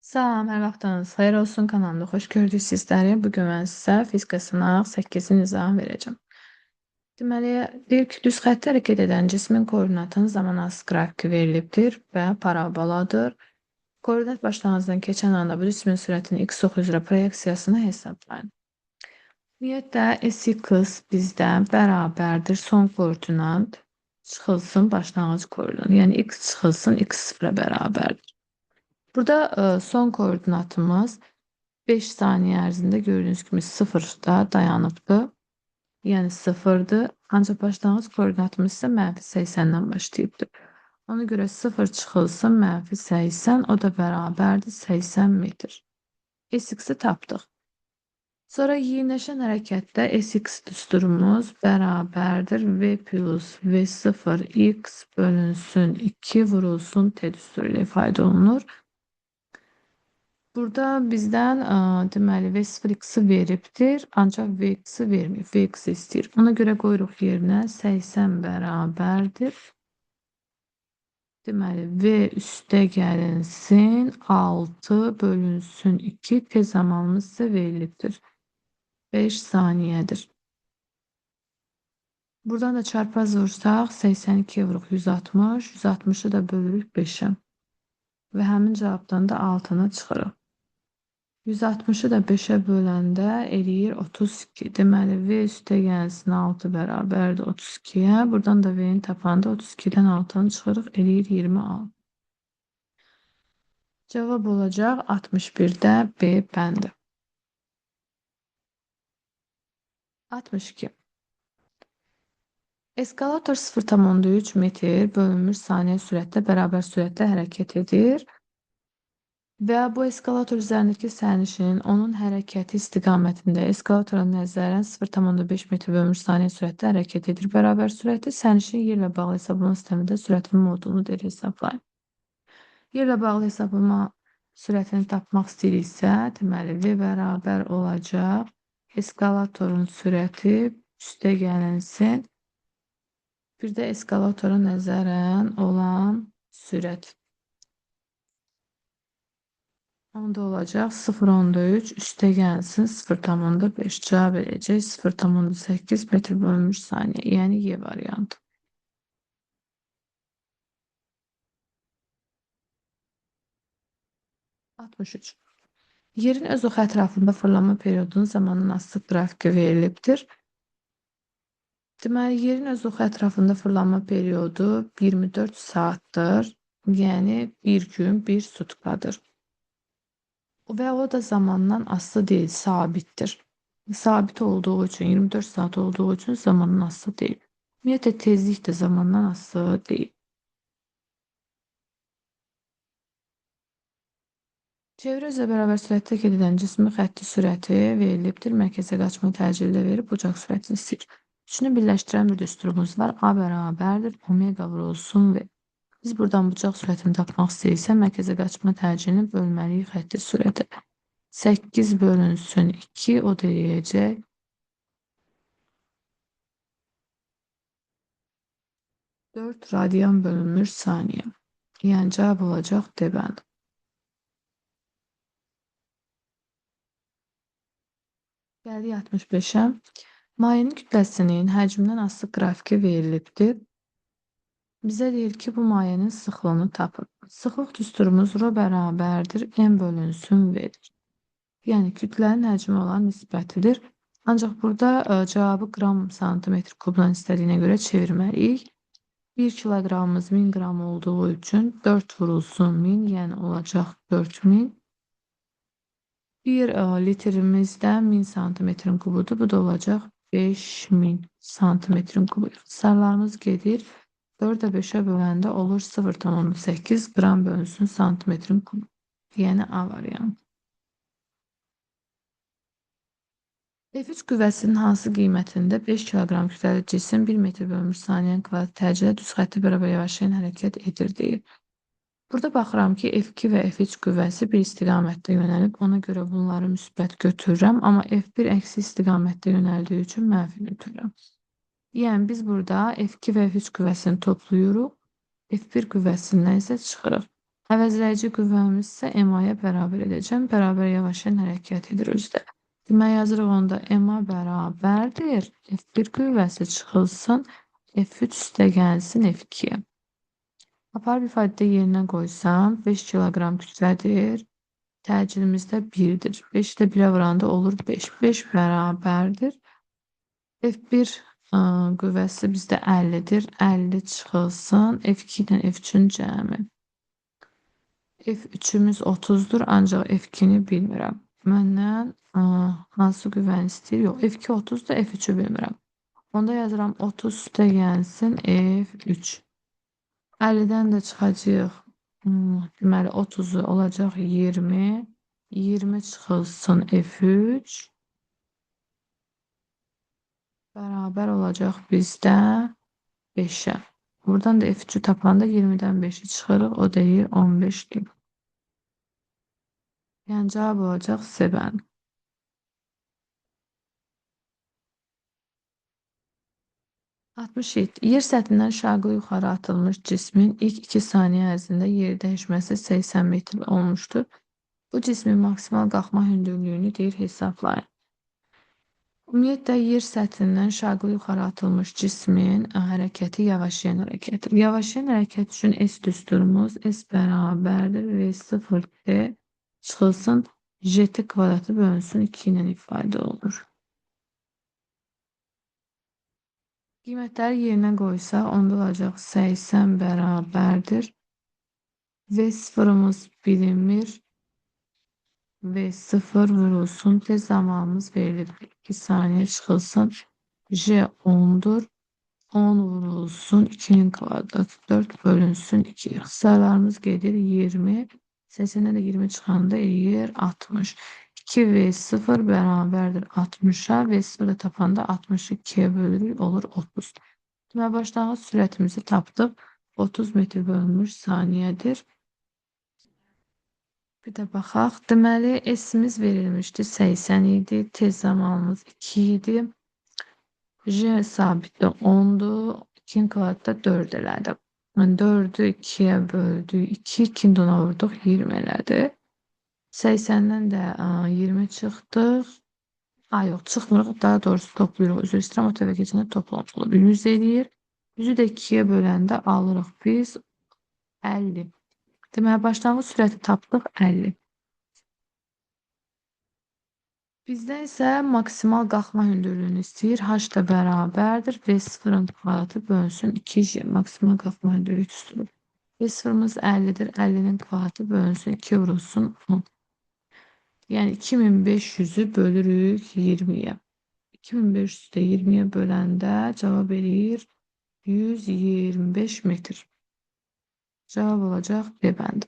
Salam, hər vaxtınız xeyir olsun. Kanalımda xoş gördük sizləri. Bugün mən sizə fizika sınaq 8-in izahını verəcəm. Deməli, deyir ki, düz xəttə hərəkət edən cismin koordinatının zamanası qrafiki verilibdir və paraboladır. Koordinat başlanğıcından keçən anda bu cismin sürətinin x ox üzrə proyeksiyasını hesablayın. Ümumiyyətlə, s(x) bizdən bərabərdir son koordinat çıxılsın başlanğıc koordinat. Yəni, x çıxılsın x sıfıra bərabərdir. Burada son koordinatımız 5 saniyə ərzində gördüyünüz kimi sıfırda dayanıbdır. Yəni sıfırdır. Ancaq başlanğıc koordinatımız isə -80-dən başlayıbdır. Ona görə 0 çıxılsın -80, o da bərabərdir 80 metr. S(x)-i tapdıq. Sonra yeniləşən hərəkətdə S(x) düsturumuz bərabərdir V plus V0 x bölünsün 2 vurulsun T düsturu ilə ifadə olunur. Burada bizdən deməli V0x-i veribdir, ancaq Vx-i vermir. Vx istəyir. Ona görə qoyuruq yerinə 80 bərabərdir. Deməli V üstə gəlinsin 6 bölünsün 2 tez zamanımız isə verilibdir. 5 saniyədir. Buradan da çarpaz vursaq 82 vuruq 160, 160'ı da bölürük 5'e. Və həmin cavabdan da 6'nı çıxırıq. 160'ı da 5'e böləndə eləyir 32. Deməli, V üstə gəlsin 6 bərabərdir 32'yə. Buradan da V'nin tapanda 32'dən 6'nı çıxırıq, eləyir 26. Cavab olacaq 61'də B bəndi. 62. Eskalator 0,3 metr bölünmüş saniyə sürətlə bərabər sürətlə hərəkət edir. Və bu eskalator üzərindəki sərnişinin onun hərəkəti istiqamətində eskalatora nəzərən 0,5 metr bölünmüş saniyə sürətlə hərəkət edir. Bərabər sürəti sərnişinin yerlə bağlı hesablama sistemində sürətin modulunu deyir hesablayın. Yerlə bağlı hesablama sürətini tapmaq istəyiriksə, deməli V bərabər olacaq eskalatorun sürəti üstə gəlinsin. Bir də eskalatora nəzərən olan sürət. Onda olacaq 0,3 üstə gəlsin 0,5 cavab eləyəcək 0,8 metr bölünmüş saniyə, yəni Y variantı. Yerin öz oxu ətrafında fırlanma periodunun zamanın asılı qrafiki verilibdir. Deməli, yerin öz oxu ətrafında fırlanma periodu 24 saatdır, yəni bir gün, bir sutkadır. Və o da zamandan asılı deyil, sabitdir. Sabit olduğu üçün, 24 saat olduğu üçün zamandan asılı deyil. Ümumiyyətlə, tezlik də zamandan asılı deyil. Çevrə üzrə bərabər sürətlə gedən cismin xətti sürəti verilibdir. Mərkəzə qaçma təcili verib bucaq sürətini istəyir. Üçünü birləşdirən bir düsturumuz var. A bərabərdir, omega vurulsun V. Biz buradan bucaq sürətini tapmaq istəyirsə, mərkəzə qaçma təcilini bölməliyik xətti sürətə. 8 bölünsün 2, o da eləyəcək 4 radyan bölünmüş saniyə. Yəni cavab olacaq D bəndi. Gəldik 65-ə. Mayenin kütləsinin həcmindən asılı qrafiki verilibdir. Bizə deyir ki, bu mayenin sıxlığını tapın. Sıxlıq düsturumuz rho bərabərdir, M bölünsün V'dir. Yəni kütlənin həcmi olan nisbətidir. Ancaq burada cavabı qram santimetr kubdan istədiyinə görə çevirməliyik. 1 kiloqramımız 1000 qram olduğu üçün 4 vurulsun 1000, yəni olacaq 4000. 1 litrimizdən 1000 santimetrin kubudur. Bu da olacaq 5000 santimetrin kubu. İxtisarlarımız gedir. 4'ə 5'ə böləndə olur 0,8 qram bölünsün santimetrin kubu. Yəni A variantı. F3 qüvvəsinin hansı qiymətində 5 kiloqram kütləli cisim 1 metr bölünmüş saniyə kvadrat təcrüdə düz xətti bərabər yavaşlayan hərəkət edir deyir. Burada baxıram ki, F2 və F3 qüvvəsi bir istiqamətdə yönəlib. Ona görə bunları müsbət götürürəm. Amma F1 əksi istiqamətdə yönəldiyi üçün mənfi götürürəm. Yəni biz burada F2 və F3 qüvvəsini toplayırıq. F1 qüvvəsindən isə çıxırıq. Əvəzləyici qüvvəmiz isə MA-ya bərabər edəcəm. Bərabər yavaşlayan hərəkət edir özdə. Demək yazırıq onda MA bərabərdir. F1 qüvvəsi çıxılsın. F3 üstə gəlsin F2-yə. Apar ifadədə yerinə qoysam 5 kiloqram kütlədir. Təcilimiz də 1-dir. 5 də 1-ə vuranda olur 5. 5 bərabərdir. F1 qüvvəsi bizdə 50-dir. 50 çıxılsın. F2 ilə F3-ün cəmi. F3'ümüz 30'dur ancaq F2'ni bilmirəm. Məndən hansı qüvvəni istəyir? Yox, F2 30'da F3'ü bilmirəm. Onda yazıram 30 üstə gəlsin F3. 50-dən də çıxacaq. Deməli 30'u olacaq 20. 20 çıxılsın F3. Bərabər olacaq bizdə 5'ə. Buradan da F3'ü tapanda 20'dən 5'i çıxırıq. O deyir 15'dir. Yəni cavab olacaq C bəndi. 67. Yer səthindən şaqlı yuxarı atılmış cismin ilk 2 saniyə ərzində yer dəyişməsi 80 metr olmuşdur. Bu cismin maksimal qalxma hündürlüyünü deyir hesablayın. Ümumiyyətlə yer səthindən şaqlı yuxarı atılmış cismin hərəkəti yavaşlayan hərəkətdir. Yavaşlayan hərəkət üçün S düsturumuz S bərabərdir V0T çıxılsın JT kvadratı bölünsün 2 ilə ifadə olunur. Qiymətləri yerinə qoysaq, onda olacaq 80 bərabərdir. V0'ımız bilinmir. V0 vurulsun. Tez zamanımız verilir. 2 saniye çıxılsın. J 10'dur. 10 vurulsun. 2'nin kvadratı 4 bölünsün 2. Xısarlarımız gedir 20. 80'e de 20 çıxanda eləyir 60. 2V0 bərabərdir 60'a. V0'da tapanda 62'ye bölürük olur 30. Deməli başlanğıc sürətimizi tapdıq. 30 metr bölünmüş saniyədir. Bir də baxaq. Deməli S-imiz verilmişdi 80 idi. Tez zamanımız 2 idi. J sabitdə 10'du. 2'nin kvadratda 4 elədi. 4'ü 2'ye böldük. 2'nin ona vurduq 20 elədi. 80'dən də 20 çıxdıq. Yox, çıxmırıq. Daha doğrusu toplayırıq. Üzr istəyirəm, o tərəfə keçəndə toplamış olur. 100 eləyir. 100'ü də 2'ye böləndə alırıq biz 50. Deməli başlanğıc sürəti tapdıq 50. Bizdən isə maksimal qalxma hündürlüyünü istəyir. H da bərabərdir. V0'ın kvadratı bölünsün 2J. Maksimal qalxma hündürlüyü tutulur. V0'ımız 50'dir. 50'nin kvadratı bölünsün 2 vurulsun 10. Yəni 2500'ü bölürük 20'ye. 2500'ü də 20'ye böləndə cavab eləyir 125 metr. Cavab olacaq B bəndi.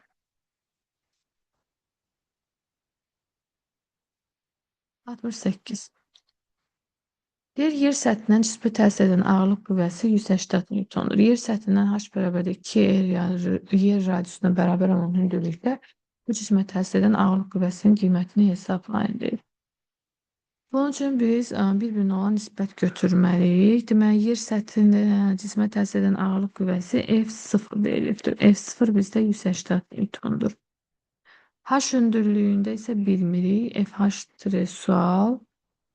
68. Bir yer səthindən cismi təsir edən ağırlıq qüvvəsi 180 Newtondur. Yer səthindən H bərabər 2 yer radiusuna bərabər olan hündürlükdə bu cismə təsir edən ağırlıq qüvvəsinin qiymətini hesablayın deyir. Bunun üçün biz bir-birinə olan nisbət götürməliyik. Deməli, yer səthində cismə təsir edən ağırlıq qüvvəsi F0 verilibdir. F0 bizdə 180 Newtondur. H hündürlüyündə isə bilmirik. FH sual.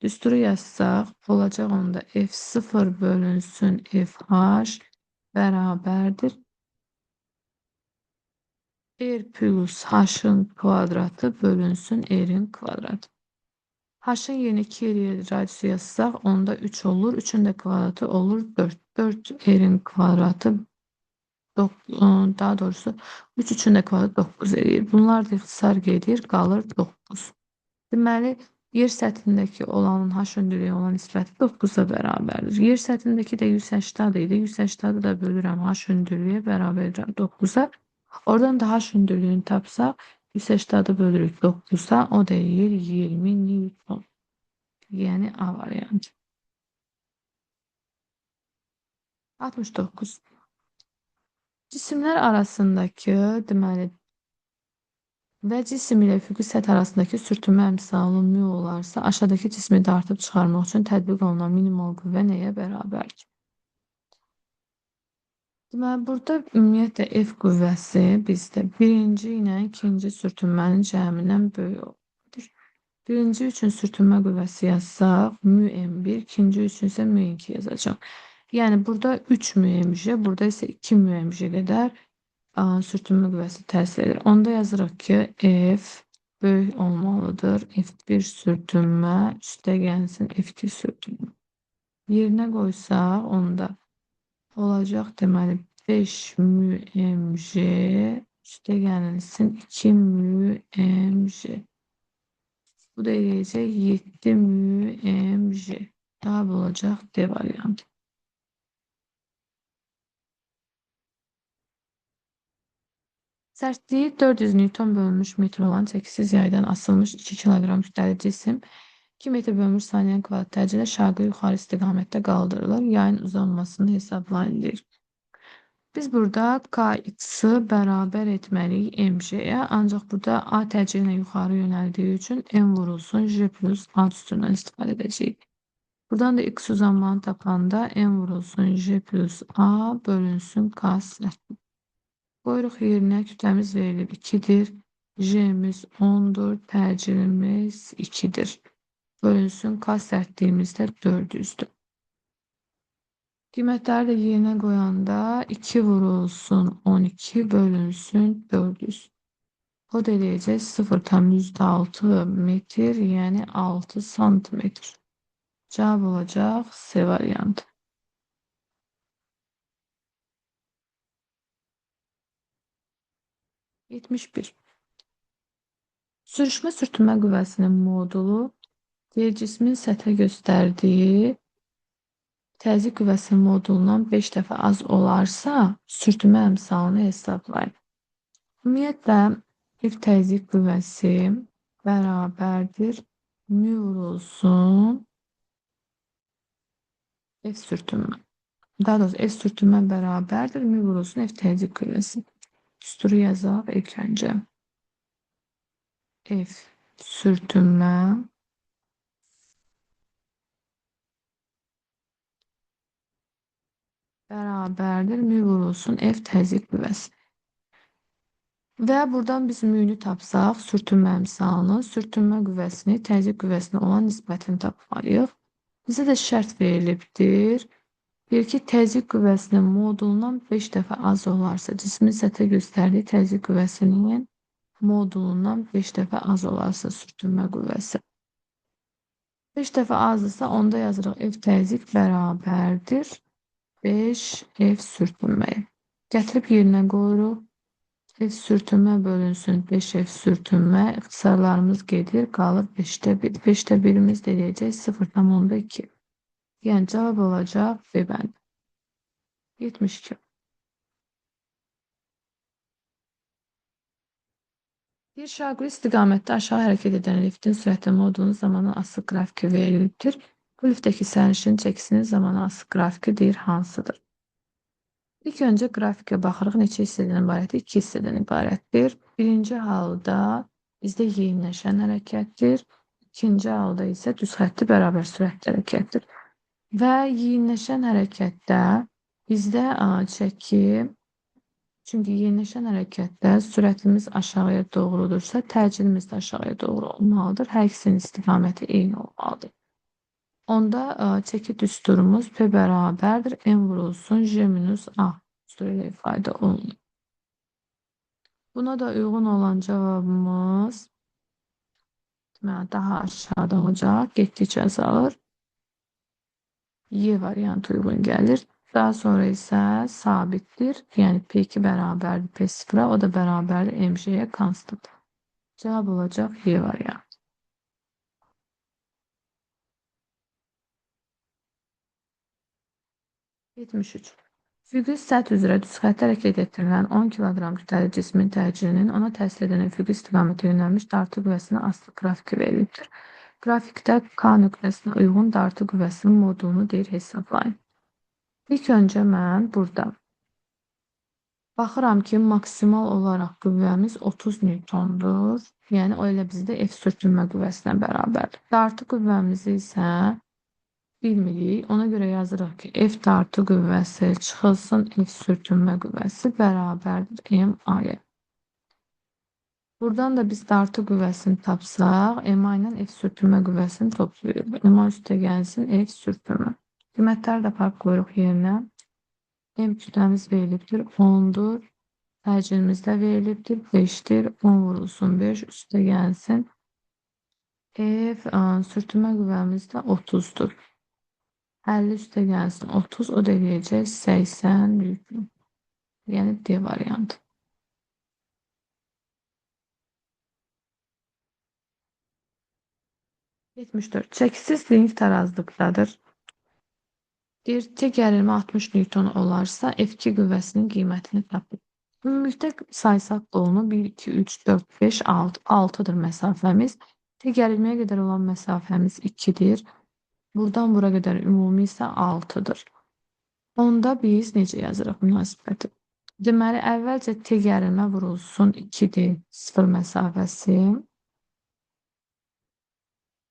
Düsturu yazsaq, olacaq onda F0 bölünsün FH bərabərdir. R plus H'ın kvadratı bölünsün R'in kvadratı. H'ın yerinə 2 radiusu yazsaq, onda 3 olur. 3'ün də kvadratı olur 4. 4 R'in kvadratı daha doğrusu 3 üçün də kvadrat 9 eləyir. Bunlar da ixtisar gedir, qalır 9. Deməli, yer səthindəki olanın H hündürlüyü olan nisbəti 9'a bərabərdir. Yer səthindəki də 180 idi. 180'ı da bölürəm H hündürlüyə bərabər edirəm 9'a. Oradan da H hündürlüyünü tapsaq, 180'ı bölürük 9'a. O deyir 20 Newton. Yəni A variantı. 69. Cisimlər arasındakı, deməli, və cisim ilə üfüqi səth arasındakı sürtünmə əmsalı mu olarsa, aşağıdakı cismi dartıb çıxarmaq üçün tətbiq olunan minimal qüvvə nəyə bərabərdir? Deməli, burada ümumiyyətlə F qüvvəsi bizdə birinci ilə ikinci sürtünmənin cəmindən böyük olur. Birinci üçün sürtünmə qüvvəsi yazsaq, μ m1, ikinci üçün isə μ2 yazacağım. Yəni, burada 3 μmj, burada isə 2 μmj qədər sürtünmə qüvvəsi təsir edir. Onda yazırıq ki, F böyük olmalıdır. F1 sürtünmə üstəgəlsin F2 sürtünmə. Yerinə qoysaq, onda olacaq deməli 5 μmj üstəgəlsin 2 μmj. Bu da eləyəcək 7 μmj. Cavab olacaq D variantı. Sərtliyi 400 Newton bölünmüş metr olan çəkisiz yaydan asılmış 2 kiloqram kütləli cisim 2 metr bölünmüş saniyə kvadrat təcrülə şarkı yuxarı istiqamətdə qaldırılır. Yayın uzanmasını hesablayın deyir. Biz burada Kx'ı bərabər etməliyik mj'yə, ancaq burada A təcrülə yuxarı yönəldiyi üçün m vurulsun j plus A üstündən istifadə edəcəyik. Buradan da x uzanmanı tapanda m vurulsun j plus A bölünsün K sərtliyi. Qoyuruq yerinə kütləmiz verilib 2-dir. J'miz 10-dur. Təcrübimiz 2-dir. Bölünsün K sərtliyimiz də 400-dür. Qiymətləri də yerinə qoyanda 2 vurulsun 12 bölünsün 400. O da eləyəcək 0,6 metr, yəni 6 santimetr. Cavab olacaq C variantı. 71. Sürüşmə sürtünmə qüvvəsinin modulu deyir cismin səthə göstərdiyi təzyiq qüvvəsinin modulundan 5 dəfə az olarsa, sürtünmə əmsalını hesablayın. Ümumiyyətlə, F təzyiq qüvvəsi bərabərdir μ vurulsun F sürtünmə. Daha doğrusu F sürtünmə bərabərdir μ vurulsun F təzyiq qüvvəsi. Düsturu yazaq ilk öncə. F sürtünmə bərabərdir μ vurulsun F təzyiq qüvvəsi. Və buradan biz μ-nü tapsaq, sürtünmə əmsalını, sürtünmə qüvvəsini, təzyiq qüvvəsinə olan nisbətini tapmalıyıq. Bizə də şərt verilibdir. Deyir ki, təzyiq qüvvəsinin modulundan 5 dəfə az olarsa, cismin səthə göstərdiyi təzyiq qüvvəsinin modulundan 5 dəfə az olarsa sürtünmə qüvvəsi. 5 dəfə azdırsa, onda yazırıq F təzyiq bərabərdir 5 F sürtünməyə. Gətirib yerinə qoyuruq. F sürtünmə bölünsün 5F sürtünmə. İxtisarlarımız gedir, qalır 5-də 1. 5-də 1-imiz də eləyəcək 0,2. Yəni cavab olacaq B bəndi. 72. Bir şaquli istiqamətdə aşağı hərəkət edən liftin sürəti modulunun zamanı asılı qrafiki verilibdir. Bu liftdəki sərnişinin çəkisinin zamanı asılı qrafiki deyir hansıdır? İlk öncə qrafikə baxırıq, neçə hissədən ibarətdir? 2 hissədən ibarətdir. Birinci halda bizdə yeyinləşən hərəkətdir. İkinci halda isə düz xətti bərabər sürətli hərəkətdir. Və yeyinləşən hərəkətdə bizdə çəki, çünki yeyinləşən hərəkətdə sürətimiz aşağıya doğrudursa, təcilimiz də aşağıya doğru olmalıdır. Hər ikisinin istiqaməti eyni olmalıdır. Onda çəki düsturumuz P bərabərdir. M vurulsun J minus A düsturu ilə ifadə olunur. Buna da uyğun olan cavabımız daha aşağıda olacaq. Getdikcə azalır. Y variantı uyğun gəlir. Daha sonra isə sabitdir. Yəni P2 bərabərdir P0'a. O da bərabərdir MJ'yə konstant. Cavab olacaq Y variantı. 73. Üfüqi səth üzrə düz xəttə hərəkət etdirilən 10 kiloqram kütləli cismin təcrübinin ona təsir edən üfüqi istiqamətə yönəlmiş dartı qüvvəsinə asılı qrafiki verilibdir. Qrafikdə K nöqtəsinə uyğun dartı qüvvəsinin modulunu deyir hesablayın. İlk öncə mən burada baxıram ki, maksimal olaraq qüvvəmiz 30 Newtondur. Yəni o elə bizdə F sürtünmə qüvvəsinə bərabərdir. Dartı qüvvəmiz isə bilmirik. Ona görə yazırıq ki, F dartı qüvvəsi çıxılsın F sürtünmə qüvvəsi bərabərdir MA-ya. Buradan da biz dartı qüvvəsini tapsaq, MA ilə F sürtünmə qüvvəsini toplayırıq. MA üstə gəlsin F sürtünmə. Qiymətləri də farq qoyuruq yerinə. M kütləmiz verilibdir 10'dur. Təcilimiz də verilibdir 5'dir. 10 vurulsun 5 üstə gəlsin. F sürtünmə qüvvəmiz də 30'dur. 50 üstə gəlsin 30 o da eləyəcək 80 Newton. Yəni D variantı. 74. Çəkisiz ring tarazlıqdadır. Deyir, T gərilimi 60 Newton olarsa F2 qüvvəsinin qiymətini tapın. Ümumilikdə saysaq da onu 1, 2, 3, 4, 5, 6. 6'dır məsafəmiz. T gərilməyə qədər olan məsafəmiz 2'dir. Buradan bura qədər ümumi isə 6'dır. Onda biz necə yazırıq münasibəti? Deməli, əvvəlcə T gərilmə vurulsun 2'dir. 0 məsafəsi.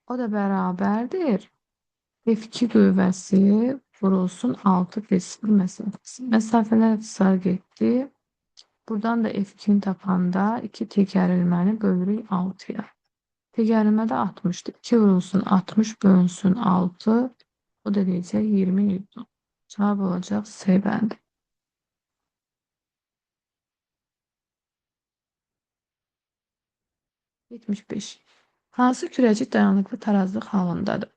O da bərabərdir. F2 qüvvəsi vurulsun 6 desibel məsafəsi. Məsafələr sağ getdi. Buradan da F2'ni tapanda 2 T gərilməni bölürük 6'ya. T gərilmə də 60'dır. 2 vurulsun 60 bölünsün 6. O da deyəcək 20 Newton. Cavab olacaq C bəndi. 75. Hansı kürəcik dayanıqlı tarazlıq halındadır?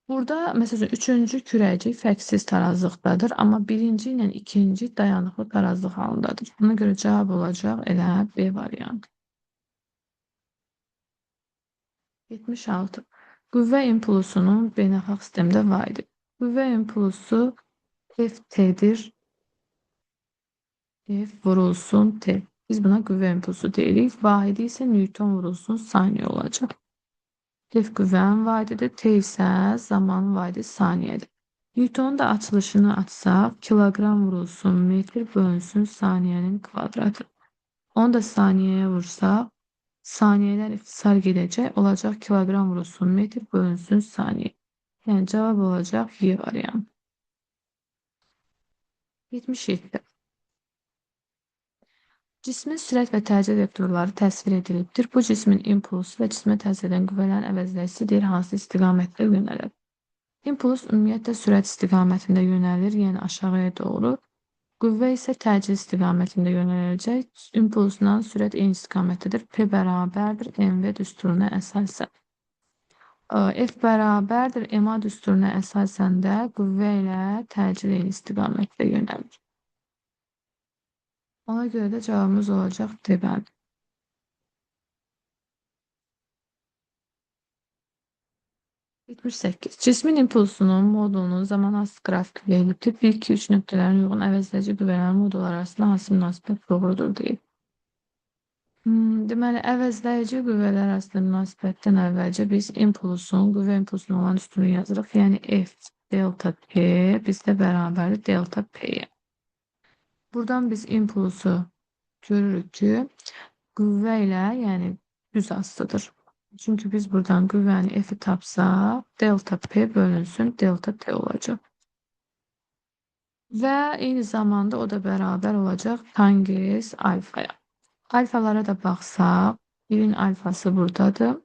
Burada məsələn 3-cü kürəcik fərqsiz tarazlıqdadır, amma 1-ci ilə 2-ci dayanıqlı tarazlıq halındadır. Ona görə cavab olacaq elə B variantı. 76. Qüvvə impulsunun beynəlxalq sistemdə vahidi. Qüvvə impulsu F-T'dir. F vurulsun T. Biz buna qüvvə impulsu deyirik. Vahidi isə Newton vurulsun saniyə olacaq. F qüvvənin vahididir. T isə zamanın vahidi saniyədir. Newtonun da açılışını açsaq, kiloqram vurulsun metr bölünsün saniyənin kvadratı. Onu da saniyəyə vursaq, saniyələr ixtisar gedəcək, olacaq kiloqram vurulsun metr bölünsün saniyə. Yəni cavab olacaq Y variantı. 77. Cismin sürət və təcil vektorları təsvir edilibdir. Bu cismin impulsu və cismə təsir edən qüvvələrin əvəzləyicisidir, hansı istiqamətdə yönəlir. İmpuls ümumiyyətlə sürət istiqamətində yönəlir, yəni aşağıya doğru. Qüvvə isə təcil istiqamətində yönələcək. İmpulsla sürət eyni istiqamətdədir. P bərabərdir MV düsturuna əsasən. F bərabərdir MA düsturuna əsasən də qüvvə ilə təcil eyni istiqamətdə yönəlir. Ona görə də cavabımız olacaq D bəndi. 78. Cismin impulsunun modulunun zamansız qrafiki verilibdir. 1, 2, 3 nöqtələrin uyğun əvəzləyici qüvvələrin modulları arasında hansı münasibət doğrudur deyil. Deməli, əvəzləyici qüvvələr arasında münasibətdən əvvəlcə biz qüvvə impulsunun olan üstünlüyü yazırıq. Yəni F delta P bizdə bərabərdir delta P-yə. Buradan biz impulsu görürük ki, qüvvə ilə, yəni düz astıdır. Çünki biz buradan qüvvəni F'i tapsaq, delta P bölünsün delta T olacaq. Və eyni zamanda o da bərabər olacaq tangens alfaya. Alfalara da baxsaq, 1'in alfası buradadır.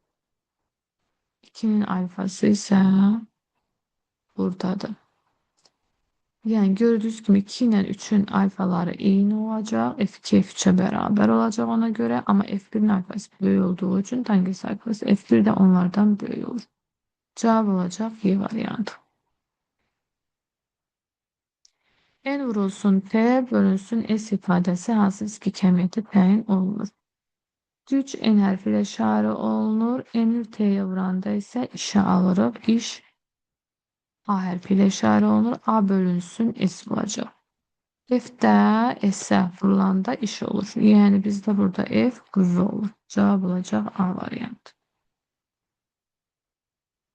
2'nin alfası isə buradadır. Yəni gördüyünüz kimi 2 ilə 3'ün alfaları eyni olacaq. F2 F3'ə bərabər olacaq ona görə. Amma F1'in alfası böyük olduğu üçün tangens alfası F1 də onlardan böyük olur. Cavab olacaq Y variantı. N vurulsun T bölünsün S ifadəsi hansı fiziki kəmiyyətə təyin olunur? Güc N hərfi ilə işarə olunur. N T'yə vuranda isə işə alırıq. İş A hərfi ilə işarə olunur. A bölünsün S olacaq. F də S'ə vurulanda iş olur. Yəni bizdə burada F qüvvə olur. Cavab olacaq A variantı.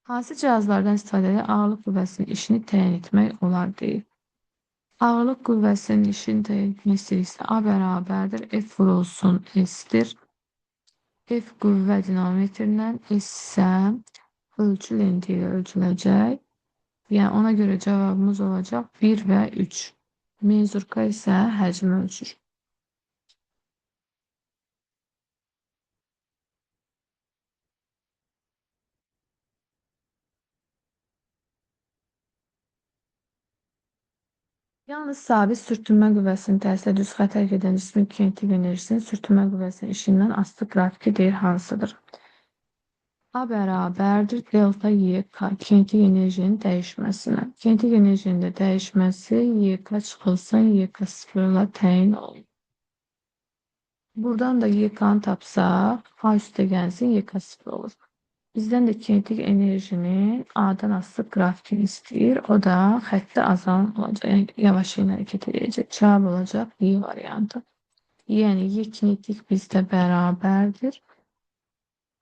Hansı cihazlardan istifadə edək ağırlıq qüvvəsinin işini təyin etmək olar deyil. Ağırlıq qüvvəsinin işini təyin etmək isə A bərabərdir. F vurulsun S'dir. F qüvvə dinamometrindən S isə ölçü lenti ilə ölçüləcək. Yəni ona görə cavabımız olacaq 1 və 3. Menzurka isə həcmi ölçür. Yalnız sabit sürtünmə qüvvəsinin təsirlə düz xətt hərəkət edən cismin kinetik enerjisinin sürtünmə qüvvəsinin işindən asılı qrafiki deyil hansıdır? A bərabərdir delta YK kinetik enerjinin dəyişməsinə. Kinetik enerjinin də dəyişməsi YK çıxılsın YK sıfırla təyin olunur. Buradan da YK'nı tapsaq, A üstə gəlsin YK sıfır olur. Bizdən də kinetik enerjinin A'dan asılı qrafikini istəyir. O da xəttdə azalan olacaq. Yəni yavaş ilə hərəkət edəcək. Cavab olacaq Y variantı. Yəni Y kinetik bizdə bərabərdir.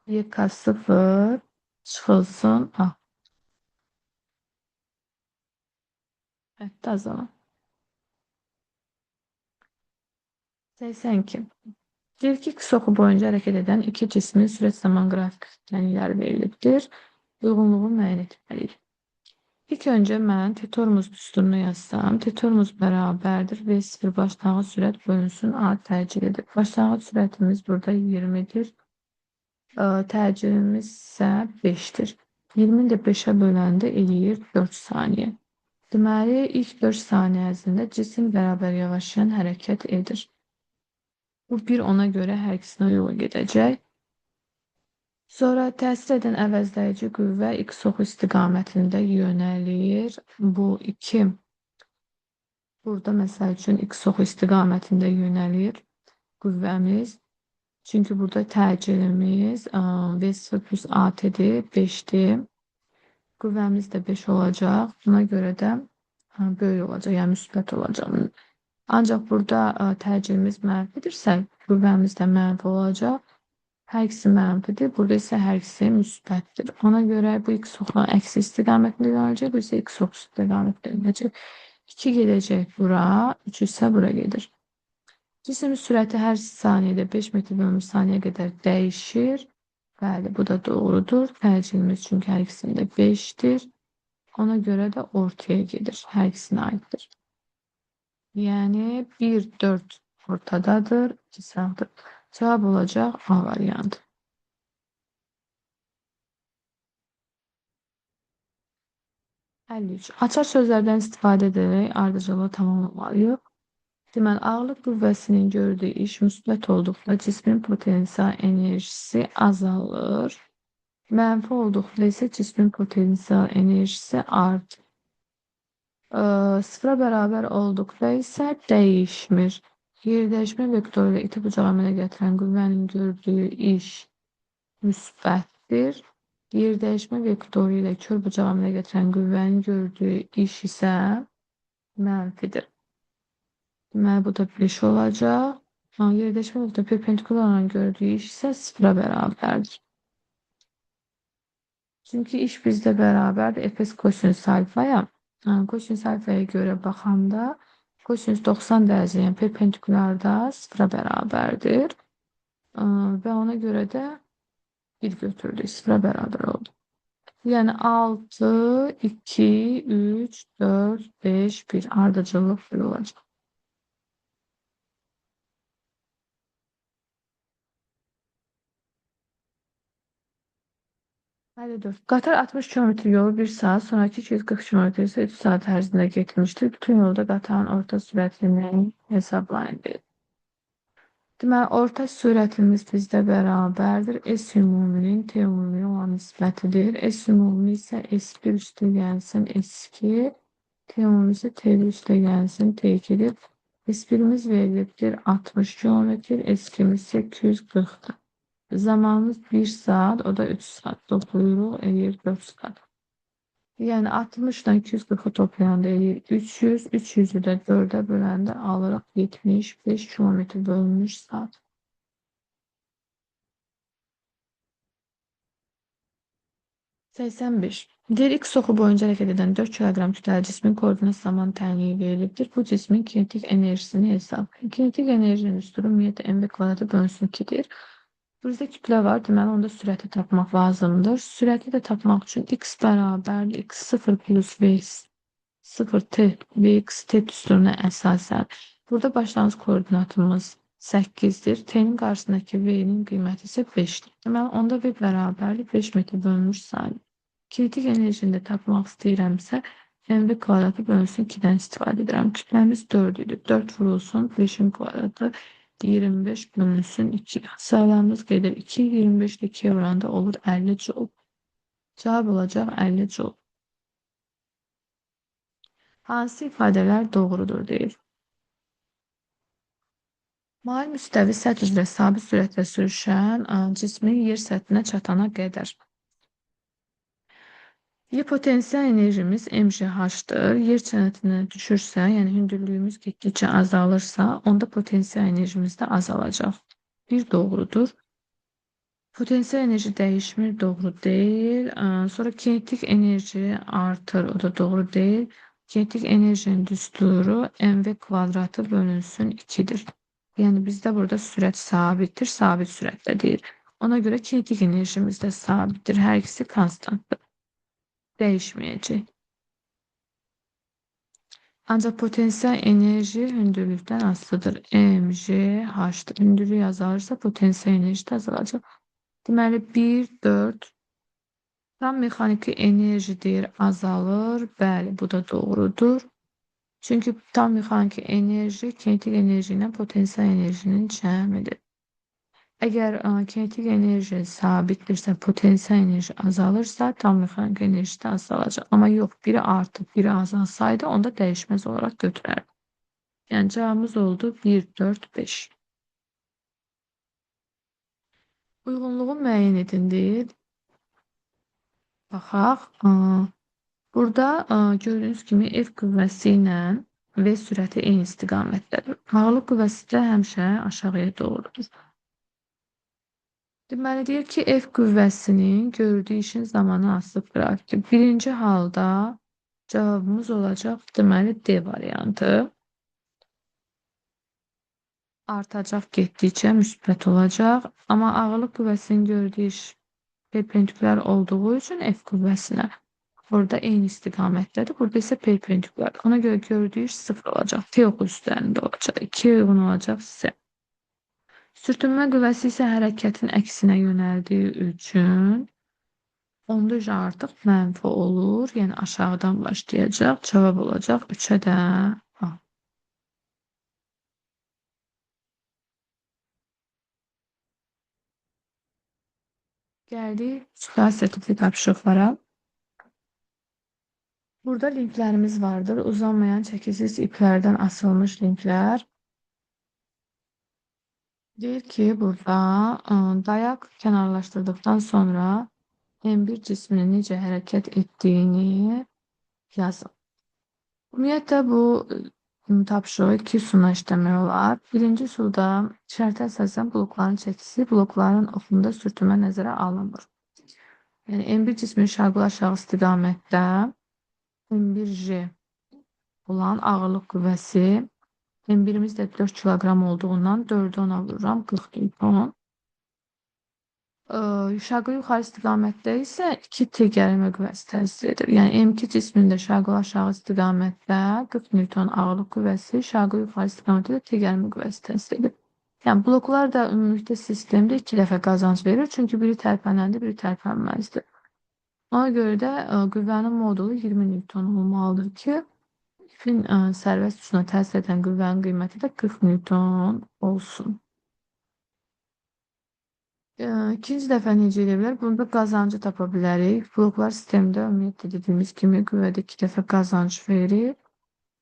YK sıfır çıxılsın A. Xəttdə azalan. 82. İlk iki soxu boyunca hərəkət edən iki cismin sürət zaman qrafikləri verilibdir. Uyğunluğu müəyyən etməliyik. İlk öncə mən T-tormuz düsturunu yazsam. T-tormuz bərabərdir. V0 başlanğıc sürət bölünsün A təcilidir. Başlanğıc sürətimiz burada 20'dir. Təcilimiz isə 5'dir. 20'ni də 5'ə böləndə eləyir 4 saniyə. Deməli, ilk 4 saniyə ərzində cisim bərabər yavaşlayan hərəkət edir. Bu bir ona görə hər ikisinə uyğun gedəcək. Sonra təsir edən əvəzləyici qüvvə X oxu istiqamətində yönəlir. Bu 2. Burada məsəl üçün X oxu istiqamətində yönəlir qüvvəmiz. Çünki burada təcilimiz V0 plus AT-dir, 5'dir. Qüvvəmiz də 5 olacaq. Buna görə də böyük olacaq, yəni müsbət olacaq. Ancaq burada təcilimiz mənfidirsə, qüvvəmiz də mənfi olacaq. Hər ikisi mənfidir. Burada isə hər ikisi müsbətdir. Ona görə bu X oxu əksi istiqamətində yönələcək. Bu isə X oxu istiqamətində yönələcək. 2 gedəcək bura, 3 isə bura gedir. Cismin sürəti hər saniyədə 5 metr bölü saniyə qədər dəyişir. Bəli, bu da doğrudur. Təcilimiz çünki hər ikisində 5'dir. Ona görə də ortaya gedir. Hər ikisinə aiddir. Yəni 1, 4 ortadadır, 2 sağdır. Cavab olacaq A variantı. 53. Açar sözlərdən istifadə edərək ardıcılığı tamamlamalıyıq. Deməli, ağırlıq qüvvəsinin gördüyü iş müsbət olduqda cismin potensial enerjisi azalır. Mənfi olduqda isə cismin potensial enerjisi artır. Sıfıra bərabər olduqda isə dəyişmir. Yerdəyişmə vektoru ilə iti bucağı əmələ gətirən qüvvənin gördüyü iş müsbətdir. Yerdəyişmə vektoru ilə kör bucağı əmələ gətirən qüvvənin gördüyü iş isə mənfidir. Deməli, bu da 5 olacaq. Yerdəyişmə vektoru perpendikular olan gördüyü iş isə sıfıra bərabərdir. Çünki iş bizdə bərabərdir. Efes kosinüs alfaya. Kosinüs alfaya görə baxanda kosinüs 90 dərəcə, yəni perpendikularda sıfıra bərabərdir. Və ona görə də 1 götürdük, sıfıra bərabər oldu. Yəni 6, 2, 3, 4, 5, 1 ardıcıllıq 1 olacaq. Qatar 60 km yolu 1 saat, sonraki 240 km ise 3 saat ərzində getmişdir. Bütün yolda qatarın orta sürətini hesablayın. Deməli, orta sürətimiz bizdə bərabərdir. S ümuminin T ümumi olan nisbətidir. S ümumi isə S1 üstə gəlsin S2, T ümumi isə T1 üstə gəlsin T2'dir. S1'imiz verilibdir 60 km, S2'miz isə 240'dır. Zamanımız 1 saat, o da 3 saat. Toplayırıq, eləyir 4 saat. Yəni 60 ilə 240'ı toplayanda eləyir 300, 300'ü də 4'ə böləndə alırıq 75 km bölünmüş saat. Diğer X oxu boyunca hərəkət edən 4 kilogram kütləli cismin koordinat zaman tənliyi verilibdir. Bu cismin kinetik enerjisini hesablayın. Kinetik enerjinin üstü ümumiyyətlə mv kvadratı bölünsün 2'dir. Burada kütle var. Deməli, onda sürəti tapmaq lazımdır. Sürəti də tapmaq üçün x bərabərli x0 plus v 0 t vx t düsturuna əsasən. Burada başlanğıc koordinatımız 8'dir. T'nin qarşısındakı v'nin qiyməti isə 5'dir. Deməli, onda v bərabərli 5 metr bölünmüş saniyə. Kinetik enerjini də tapmaq istəyirəmsə, mv kvadratı bölünsün 2'dən istifadə edirəm. Kütləmiz 4 idi. 4 vurulsun 5'in kvadratı 25 bölünsün 2. Sayılarımız gelir. 2, 25 ile 2'ye oranda olur 50 joule. Cevap olacak 50 joule. Hansı ifadeler doğrudur deyil. Mail müstəvi səth üzrə sabit sürətlə sürüşən cismin yer səthinə çatana qədər. Potensial enerjimiz mgh-dır. Yer səthinə düşürsə, yəni hündürlüyümüz getdikcə azalırsa, onda potensial enerjimiz də azalacaq. Bir doğrudur. Potensial enerji değişmir, doğru değil. Sonra kinetik enerji artır, o da doğru değil. Kinetik enerjinin düsturu mv kvadratı bölünsün 2'dir. Yani bizde burada sürat sabittir, sabit süratle değil. Ona göre kinetik enerjimiz de sabittir. Her ikisi konstanttır. Değişmeyecek. Ancak potansiyel enerji hündürlükten asılıdır. mg h'dır. Hündürlüğü azalırsa potansiyel enerji de azalacak. Deməli 1, 4 tam mexaniki enerji deyir azalır. Bəli, bu da doğrudur. Çünki tam mexaniki enerji kinetik enerji ilə potansiyel enerjinin cəmidir. Əgər kinetik enerji sabitdirsə, potansiyel enerji azalırsa, tam mexaniki enerji də azalacaq. Amma yox, biri artıb, biri azalsaydı, onda dəyişməz olaraq götürərdik. Yəni cavabımız oldu 1, 4, 5. Uyğunluğu müəyyən edin deyil. Baxaq. Burada gördüyünüz kimi F qüvvəsi ilə V sürəti eyni istiqamətdədir. Ağırlıq qüvvəsi də həmişə aşağıya doğrudur. Deməli deyir ki, F qüvvəsinin gördüyü işin zamanı asılı qrafiki. Birinci halda cavabımız olacaq deməli D variantı. Artacaq getdikcə müsbət olacaq. Amma ağırlıq qüvvəsinin gördüyü iş perpendikülər olduğu üçün F qüvvəsinə burada eyni istiqamətdədir. Burada isə perpendikülər. Ona görə gördüyü iş 0 olacaq. T oxu üstlərində olacaq. 2 uyğun olacaq C. Sürtünmə qüvvəsi isə hərəkətin əksinə yönəldiyi üçün onda artıq mənfi olur. Yəni aşağıdan başlayacaq. Cavab olacaq 3'ə də A. Gəldik sürət tapşırıqlara. Burada linklərimiz vardır. Uzanmayan çəkisiz iplərdən asılmış linklər. Deyir ki, burada dayak kənarlaşdırdıqdan sonra M1 cisminin necə hərəkət etdiyini yazın. Ümumiyyətlə bu tapşırığı 2 üsulla işləmək olar. Birinci üsulda şərtə əsasən blokların çəkisi, blokların oxunda sürtünmə nəzərə alınmır. Yəni M1 cisminin şərqli aşağı istiqamətdə M1J olan ağırlıq qüvvəsi M1'imiz də 4 kilogram olduğundan 4'ü ona vururam 40 Newton. Şərqli yuxarı istiqamətdə isə 2 T gərilmə qüvvəsi təsir edir. Yəni M2 cismində şərqli aşağı istiqamətdə 40 Newton ağırlıq qüvvəsi, şərqli yuxarı istiqamətdə də T gərilmə qüvvəsi təsir edir. Yəni bloklar da ümumilikdə sistemdə 2 dəfə qazanc verir. Çünki biri tərpənəndə, biri tərpənməzdir. Ona görə də qüvvənin modulu 20 Newton olmalıdır ki, ipin sərbəst ucuna təsir edən qüvvənin qiyməti də 40 Newton olsun. İkinci dəfə necə edə bilər? Bunda qazancı tapa bilərik. Bloklar sistemdə ümumiyyətlə dediyimiz kimi qüvvədə 2 dəfə qazanc verir.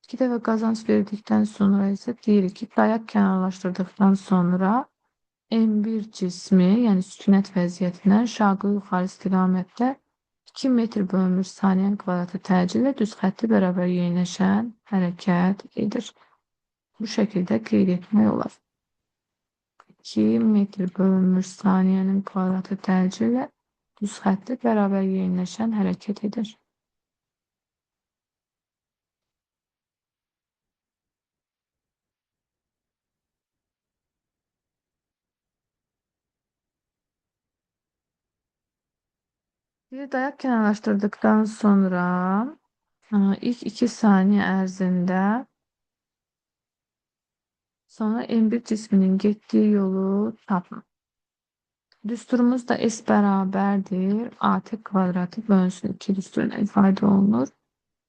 2 dəfə qazanc verdikdən sonra isə deyirik ki, dayak kənarlaşdırdıqdan sonra M1 cismi, yəni sükunət vəziyyətindən şərqli yuxarı istiqamətdə 2 metr bölünmüş saniyə kvadratı təcillə düz xətti bərabər yeniləşən hərəkət edir. Bu şəkildə qeyd etmək olar. 2 metr bölünmüş saniyenin kvadratı təcillə düz xətti bərabər yeniləşən hərəkət edir. Bir dayak kenarlaştırdıktan sonra ilk 2 saniye ərzində sonra M1 cisminin getdiyi yolu tapın. Düsturumuz da S bərabərdir. AT kvadratı bölünsün 2 düsturuna ifadə olunur.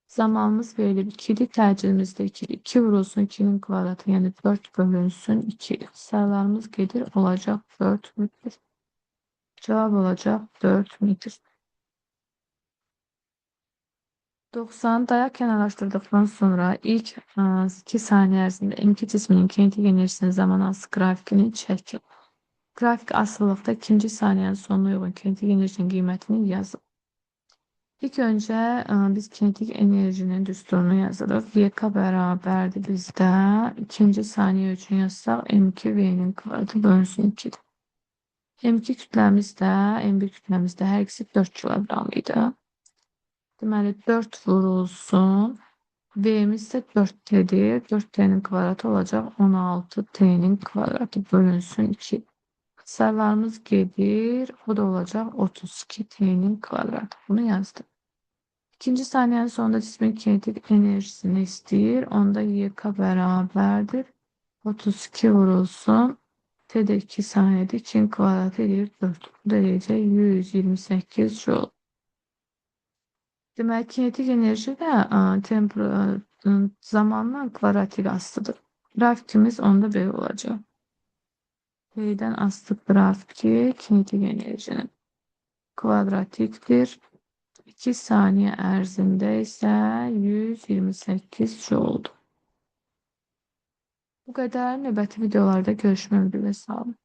Zamanımız verilib 2'dir. Təcilimiz də 2'dir. 2 vurulsun 2'nin kvadratı, yəni 4 bölünsün 2. Sayılarımız gedir, olacaq 4 metr. Cevap olacaq 4 metr. 90 dayak kenarlaştırdıktan sonra ilk 2 saniye ərzində M2 cisminin kinetik enerjisinin zamanası grafikini çəkin. Grafik asılılıqda ikinci saniyenin sonuna uyğun kinetik enerjinin qiymətini yazın. İlk önce biz kinetik enerjinin düsturunu yazırıq. YK bərabərdir bizdə. İkinci saniye üçün yazsaq M2 V'nin kvadratı bölünsün 2'dir. M2 kütləmiz də, M1 kütləmiz də hər ikisi 4 kilogram idi. Deməli 4 vurulsun. V'miz də 4T'dir. 4T'nin kvadratı olacaq 16T'nin kvadratı bölünsün 2. Sayılarımız gedir. O da olacaq 32T'nin kvadratı. Bunu yazdım. İkinci saniyenin sonunda cismin kinetik enerjisini istəyir. Onda YK bərabərdir. 32 vurulsun. T de 2 saniyede 2'nin kvadratı edir 4. Bu derece 128 joule. Demek kinetik enerji de zamanla kvadrat ile asılıdır. Grafikimiz onda böyle olacak. B'den astık grafiki kinetik enerjinin kvadratiktir. 2 saniye ərzində isə 128 joule. Bu kadar. Növbəti videolarda görüşmək üzrə. Sağ olun.